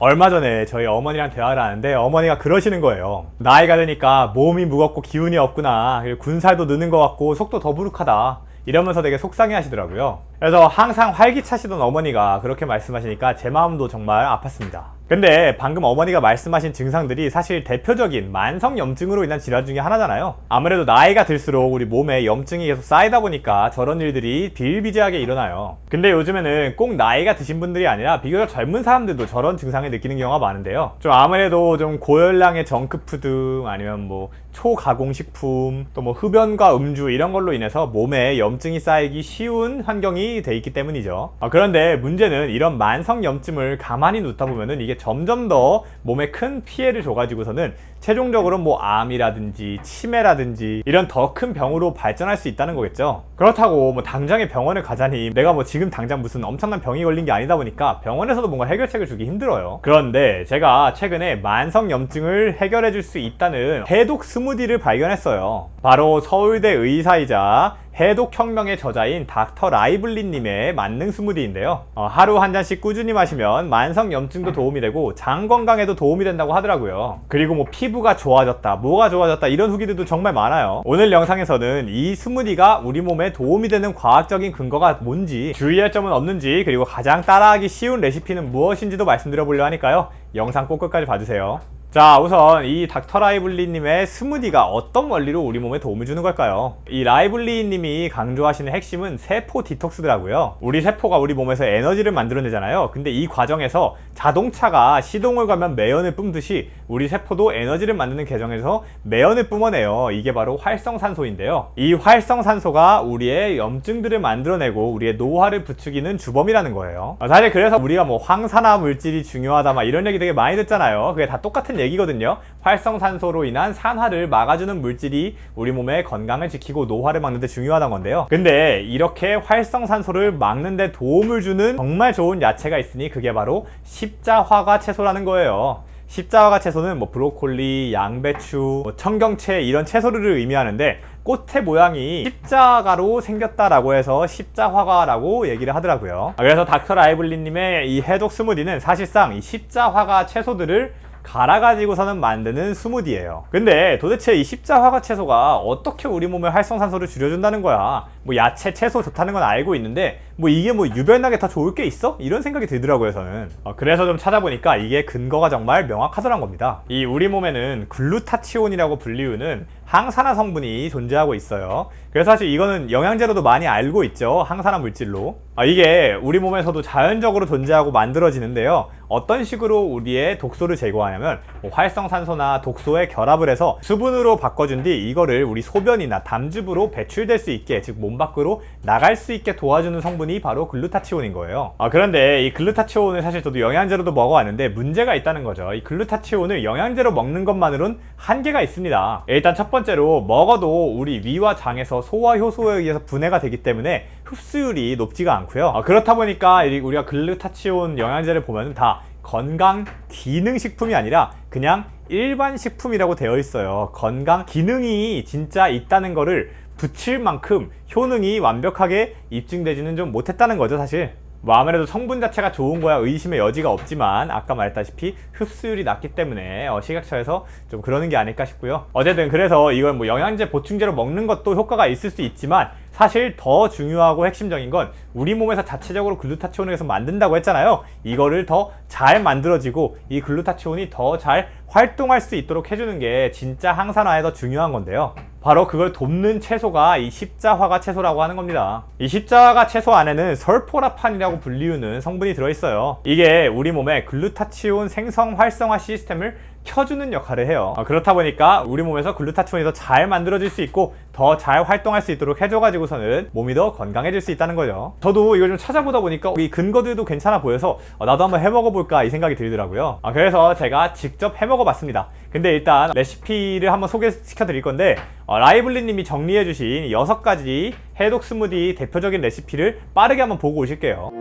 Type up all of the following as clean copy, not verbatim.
얼마 전에 저희 어머니랑 대화를 하는데 어머니가 그러시는 거예요. 나이가 드니까 몸이 무겁고 기운이 없구나. 그리고 군살도 느는 것 같고 속도 더부룩하다. 이러면서 되게 속상해 하시더라고요. 그래서 항상 활기차시던 어머니가 그렇게 말씀하시니까 제 마음도 정말 아팠습니다. 근데 방금 어머니가 말씀하신 증상들이 사실 대표적인 만성염증으로 인한 질환 중에 하나잖아요. 아무래도 나이가 들수록 우리 몸에 염증이 계속 쌓이다 보니까 저런 일들이 비일비재하게 일어나요. 근데 요즘에는 꼭 나이가 드신 분들이 아니라 비교적 젊은 사람들도 저런 증상을 느끼는 경우가 많은데요. 좀 아무래도 좀 고열량의 정크푸드 아니면 뭐 초가공식품 또 뭐 흡연과 음주 이런 걸로 인해서 몸에 염증이 쌓이기 쉬운 환경이 돼 있기 때문이죠. 그런데 문제는 이런 만성염증을 가만히 놓다 보면은 이게 점점 더 몸에 큰 피해를 줘가지고서는 최종적으로 뭐 암이라든지 치매라든지 이런 더 큰 병으로 발전할 수 있다는 거겠죠. 그렇다고 뭐 당장에 병원을 가자니 내가 뭐 지금 당장 무슨 엄청난 병이 걸린 게 아니다 보니까 병원에서도 뭔가 해결책을 주기 힘들어요. 그런데 제가 최근에 만성염증을 해결해 줄 수 있다는 해독 스무디를 발견했어요. 바로 서울대 의사이자 해독혁명의 저자인 닥터 라이블리님의 만능 스무디인데요. 하루 한 잔씩 꾸준히 마시면 만성염증도 도움이 되고 장 건강에도 도움이 된다고 하더라고요. 그리고 뭐 피부가 좋아졌다, 뭐가 좋아졌다 이런 후기들도 정말 많아요. 오늘 영상에서는 이 스무디가 우리 몸에 도움이 되는 과학적인 근거가 뭔지, 주의할 점은 없는지, 그리고 가장 따라하기 쉬운 레시피는 무엇인지도 말씀드려보려 하니까요. 영상 꼭 끝까지 봐주세요. 자, 우선 이 닥터 라이블리님의 스무디가 어떤 원리로 우리 몸에 도움을 주는 걸까요? 이 라이블리님이 강조하시는 핵심은 세포 디톡스더라고요. 우리 세포가 우리 몸에서 에너지를 만들어내잖아요. 근데 이 과정에서 자동차가 시동을 걸면 매연을 뿜듯이 우리 세포도 에너지를 만드는 과정에서 매연을 뿜어내요. 이게 바로 활성산소인데요. 이 활성산소가 우리의 염증들을 만들어내고 우리의 노화를 부추기는 주범이라는 거예요. 사실 그래서 우리가 뭐 황산화 물질이 중요하다 막 이런 얘기 되게 많이 듣잖아요. 그게 다 똑같은 얘기거든요. 활성산소로 인한 산화를 막아주는 물질이 우리 몸의 건강을 지키고 노화를 막는 데 중요하다는 건데요. 근데 이렇게 활성산소를 막는 데 도움을 주는 정말 좋은 야채가 있으니 그게 바로 십자화과 채소라는 거예요. 십자화과 채소는 뭐 브로콜리, 양배추, 뭐 청경채 이런 채소를 의미하는데 꽃의 모양이 십자가로 생겼다라고 해서 십자화과라고 얘기를 하더라고요. 그래서 닥터 라이블리님의 이 해독 스무디는 사실상 이 십자화과 채소들을 갈아가지고서는 만드는 스무디예요. 근데 도대체 이 십자화과 채소가 어떻게 우리 몸에 활성산소를 줄여준다는 거야? 뭐 야채, 채소 좋다는 건 알고 있는데 뭐 이게 뭐 유별나게 다 좋을 게 있어? 이런 생각이 들더라고요, 저는. 그래서 좀 찾아보니까 이게 근거가 정말 명확하더란 겁니다. 이 우리 몸에는 글루타치온이라고 불리우는 항산화 성분이 존재하고 있어요. 그래서 사실 이거는 영양제로도 많이 알고 있죠. 항산화 물질로. 이게 우리 몸에서도 자연적으로 존재하고 만들어지는데요. 어떤 식으로 우리의 독소를 제거하냐면 뭐 활성산소나 독소에 결합을 해서 수분으로 바꿔준 뒤 이거를 우리 소변이나 담즙으로 배출될 수 있게, 즉 몸 밖으로 나갈 수 있게 도와주는 성분이 바로 글루타치온인 거예요. 그런데 이 글루타치온을 사실 저도 영양제로도 먹어왔는데 문제가 있다는 거죠. 이 글루타치온을 영양제로 먹는 것만으로는 한계가 있습니다. 일단 첫 번째로 먹어도 우리 위와 장에서 소화 효소에 의해서 분해가 되기 때문에 흡수율이 높지가 않고요. 그렇다 보니까 우리가 글루타치온 영양제를 보면 다 건강 기능식품이 아니라 그냥 일반 식품이라고 되어 있어요. 건강 기능이 진짜 있다는 거를 붙일 만큼 효능이 완벽하게 입증되지는 좀 못했다는 거죠, 사실. 뭐 아무래도 성분 자체가 좋은 거야 의심의 여지가 없지만 아까 말했다시피 흡수율이 낮기 때문에 식약처에서 좀 그러는 게 아닐까 싶고요. 어쨌든 그래서 이걸 뭐 영양제 보충제로 먹는 것도 효과가 있을 수 있지만 사실 더 중요하고 핵심적인 건 우리 몸에서 자체적으로 글루타치온을 해서 만든다고 했잖아요. 이거를 더 잘 만들어지고 이 글루타치온이 더 잘 활동할 수 있도록 해주는 게 진짜 항산화에 더 중요한 건데요. 바로 그걸 돕는 채소가 이 십자화과 채소라고 하는 겁니다. 이 십자화과 채소 안에는 설포라판이라고 불리우는 성분이 들어있어요. 이게 우리 몸의 글루타치온 생성 활성화 시스템을 켜주는 역할을 해요. 그렇다 보니까 우리 몸에서 글루타치온이 더 잘 만들어질 수 있고 더 잘 활동할 수 있도록 해줘가지고서는 몸이 더 건강해질 수 있다는 거죠. 저도 이걸 좀 찾아보다 보니까 이 근거들도 괜찮아 보여서 나도 한번 해먹어볼까 이 생각이 들더라고요. 그래서 제가 직접 해먹어봤습니다. 근데 일단 레시피를 한번 소개시켜 드릴 건데 라이블리님이 정리해주신 6가지 해독 스무디 대표적인 레시피를 빠르게 한번 보고 오실게요.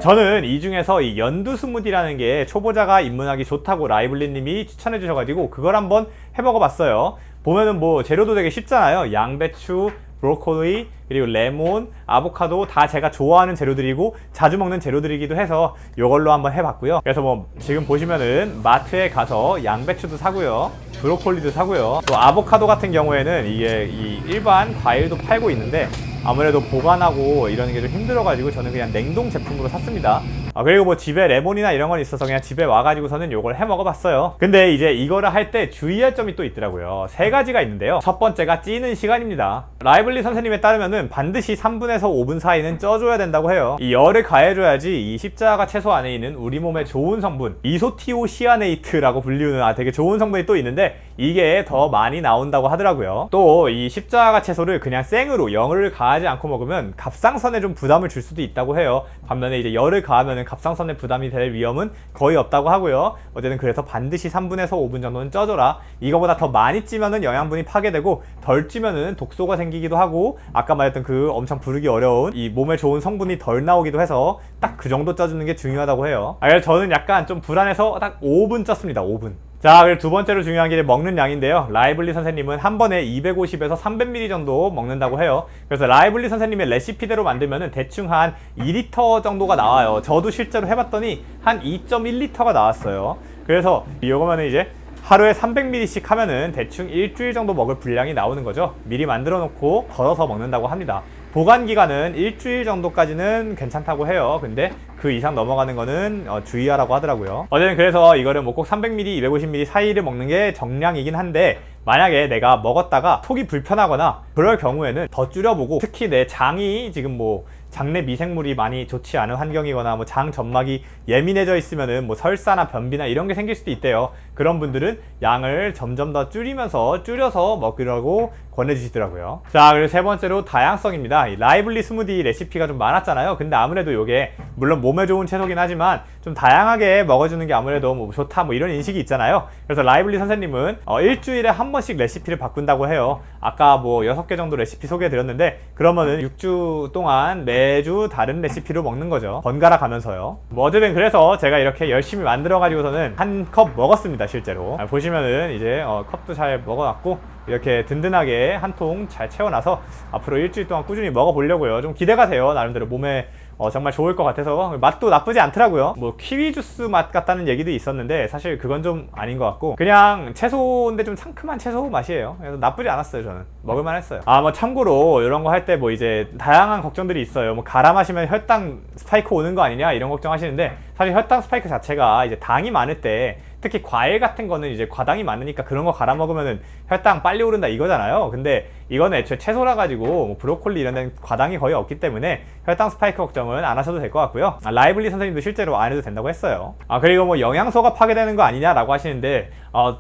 저는 이 중에서 이 연두 스무디라는 게 초보자가 입문하기 좋다고 라이블리님이 추천해 주셔가지고 그걸 한번 해먹어 봤어요. 보면은 뭐 재료도 되게 쉽잖아요. 양배추, 브로콜리, 그리고 레몬, 아보카도 다 제가 좋아하는 재료들이고 자주 먹는 재료들이기도 해서 이걸로 한번 해봤고요. 그래서 뭐 지금 보시면은 마트에 가서 양배추도 사고요, 브로콜리도 사고요, 또 아보카도 같은 경우에는 이게 이 일반 과일도 팔고 있는데 아무래도 보관하고 이러는 게 좀 힘들어가지고 저는 그냥 냉동 제품으로 샀습니다. 그리고 뭐 집에 레몬이나 이런 건 있어서 그냥 집에 와가지고서는 요걸 해 먹어봤어요. 근데 이제 이거를 할 때 주의할 점이 또 있더라고요. 세 가지가 있는데요. 첫 번째가 찌는 시간입니다. 라이블리 선생님에 따르면은 반드시 3분에서 5분 사이는 쪄줘야 된다고 해요. 이 열을 가해줘야지 이 십자가 채소 안에 있는 우리 몸에 좋은 성분 이소티오시아네이트라고 불리우는 되게 좋은 성분이 또 있는데 이게 더 많이 나온다고 하더라고요. 또 이 십자가 채소를 그냥 생으로 열을 가하지 않고 먹으면 갑상선에 좀 부담을 줄 수도 있다고 해요. 반면에 이제 열을 가하면 갑상선에 부담이 될 위험은 거의 없다고 하고요. 어쨌든 그래서 반드시 3분에서 5분 정도는 쪄줘라. 이거보다 더 많이 찌면은 영양분이 파괴되고 덜 찌면은 독소가 생기기도 하고 아까 말했던 그 엄청 부르기 어려운 이 몸에 좋은 성분이 덜 나오기도 해서 딱 그 정도 쪄주는 게 중요하다고 해요. 그래서 저는 약간 좀 불안해서 딱 5분 쪘습니다. 5분. 자, 그리고 두 번째로 중요한 게 먹는 양인데요. 라이블리 선생님은 한 번에 250에서 300ml 정도 먹는다고 해요. 그래서 라이블리 선생님의 레시피대로 만들면은 대충 한 2리터 정도가 나와요. 저도 실제로 해봤더니 한 2.1리터가 나왔어요. 그래서 이거면은 이제 하루에 300ml씩 하면은 대충 일주일 정도 먹을 분량이 나오는 거죠. 미리 만들어 놓고 덜어서 먹는다고 합니다. 보관 기간은 일주일 정도까지는 괜찮다고 해요. 근데 그 이상 넘어가는 거는 주의하라고 하더라고요. 어제는 그래서 이거를 뭐 꼭 300ml, 250ml 사이를 먹는 게 정량이긴 한데 만약에 내가 먹었다가 속이 불편하거나 그럴 경우에는 더 줄여보고 특히 내 장이 지금 뭐 장내 미생물이 많이 좋지 않은 환경이거나 뭐 장 점막이 예민해져 있으면은 뭐 설사나 변비나 이런 게 생길 수도 있대요. 그런 분들은 양을 점점 더 줄여서 먹으라고 권해주시더라고요. 자, 그리고 세 번째로 다양성입니다. 이 라이블리 스무디 레시피가 좀 많았잖아요. 근데 아무래도 이게 물론 몸에 좋은 채소긴 하지만 좀 다양하게 먹어주는 게 아무래도 뭐 좋다 뭐 이런 인식이 있잖아요. 그래서 라이블리 선생님은 일주일에 한 번씩 레시피를 바꾼다고 해요. 아까 뭐 6개 정도 레시피 소개해드렸는데 그러면은 6주 동안 매주 다른 레시피로 먹는 거죠. 번갈아 가면서요. 뭐 어쨌든 그래서 제가 이렇게 열심히 만들어 가지고서는 한 컵 먹었습니다. 실제로 보시면은 이제 컵도 잘 먹어놨고 이렇게 든든하게 한 통 잘 채워놔서 앞으로 일주일 동안 꾸준히 먹어보려고요. 좀 기대가 돼요. 나름대로 몸에 정말 좋을 것 같아서. 맛도 나쁘지 않더라고요. 뭐 키위 주스 맛 같다는 얘기도 있었는데 사실 그건 좀 아닌 것 같고 그냥 채소인데 좀 상큼한 채소 맛이에요. 그래서 나쁘지 않았어요. 저는 먹을만 했어요. 뭐 참고로 이런 거 할 때 뭐 이제 다양한 걱정들이 있어요. 뭐 가라 마시면 혈당 스파이크 오는 거 아니냐 이런 걱정 하시는데 사실 혈당 스파이크 자체가 이제 당이 많을 때 특히 과일 같은 거는 이제 과당이 많으니까 그런 거 갈아 먹으면은 혈당 빨리 오른다 이거잖아요. 근데 이거는 애초에 채소라 가지고 뭐 브로콜리 이런 데는 과당이 거의 없기 때문에 혈당 스파이크 걱정은 안 하셔도 될 것 같고요. 라이블리 선생님도 실제로 안 해도 된다고 했어요. 그리고 뭐 영양소가 파괴되는 거 아니냐라고 하시는데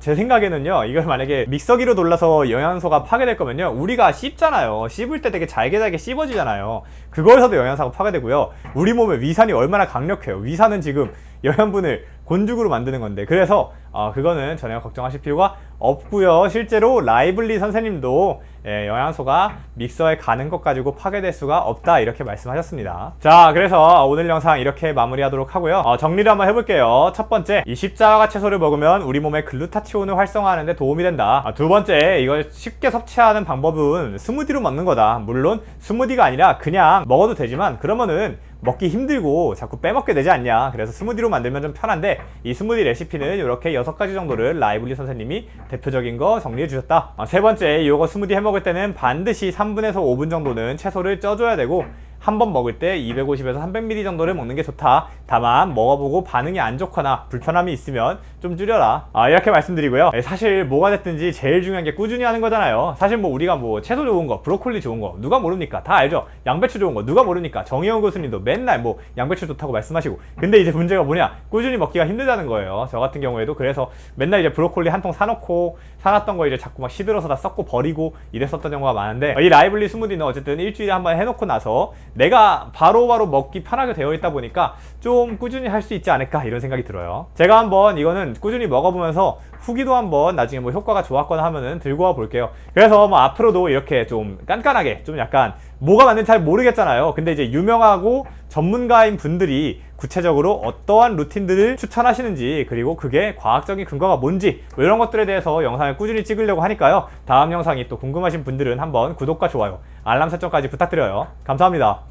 제 생각에는요, 이걸 만약에 믹서기로 돌려서 영양소가 파괴될 거면요, 우리가 씹잖아요. 씹을 때 되게 잘게 씹어지잖아요. 그거에서도 영양소가 파괴되고요. 우리 몸에 위산이 얼마나 강력해요. 위산은 지금 영양분을 곤죽으로 만드는 건데, 그래서 그거는 전혀 걱정하실 필요가 없고요. 실제로 라이블리 선생님도 영양소가 믹서에 가는 것 가지고 파괴될 수가 없다 이렇게 말씀하셨습니다. 자, 그래서 오늘 영상 이렇게 마무리하도록 하고요. 정리를 한번 해볼게요. 첫 번째, 이 십자가 채소를 먹으면 우리 몸에 글루타치온을 활성화하는 데 도움이 된다. 두 번째, 이걸 쉽게 섭취하는 방법은 스무디로 먹는 거다. 물론 스무디가 아니라 그냥 먹어도 되지만 그러면은 먹기 힘들고 자꾸 빼먹게 되지 않냐. 그래서 스무디로 만들면 좀 편한데 이 스무디 레시피는 이렇게 6가지 정도를 라이블리 선생님이 대표적인 거 정리해 주셨다. 세 번째, 이거 스무디 해 먹을 때는 반드시 3분에서 5분 정도는 채소를 쪄줘야 되고 한 번 먹을 때 250에서 300ml 정도를 먹는 게 좋다. 다만 먹어보고 반응이 안 좋거나 불편함이 있으면 좀 줄여라. 이렇게 말씀드리고요. 사실 뭐가 됐든지 제일 중요한 게 꾸준히 하는 거잖아요. 사실 뭐 우리가 뭐 채소 좋은 거, 브로콜리 좋은 거 누가 모릅니까? 다 알죠. 양배추 좋은 거 누가 모릅니까? 정혜원 교수님도 맨날 뭐 양배추 좋다고 말씀하시고. 근데 이제 문제가 뭐냐? 꾸준히 먹기가 힘들다는 거예요. 저 같은 경우에도 그래서 맨날 이제 브로콜리 한 통 사놓고 사놨던 거 이제 자꾸 막 시들어서 다 썩고 버리고 이랬었던 경우가 많은데 이 라이블리 스무디는 어쨌든 일주일에 한번 해놓고 나서 내가 바로바로 먹기 편하게 되어 있다 보니까 좀 꾸준히 할 수 있지 않을까 이런 생각이 들어요. 제가 한번 이거는 꾸준히 먹어보면서 후기도 한번 나중에 뭐 효과가 좋았거나 하면은 들고 와 볼게요. 그래서 뭐 앞으로도 이렇게 좀 깐깐하게 좀 약간 뭐가 맞는지 잘 모르겠잖아요. 근데 이제 유명하고 전문가인 분들이 구체적으로 어떠한 루틴들을 추천하시는지, 그리고 그게 과학적인 근거가 뭔지 뭐 이런 것들에 대해서 영상을 꾸준히 찍으려고 하니까요. 다음 영상이 또 궁금하신 분들은 한번 구독과 좋아요, 알람 설정까지 부탁드려요. 감사합니다.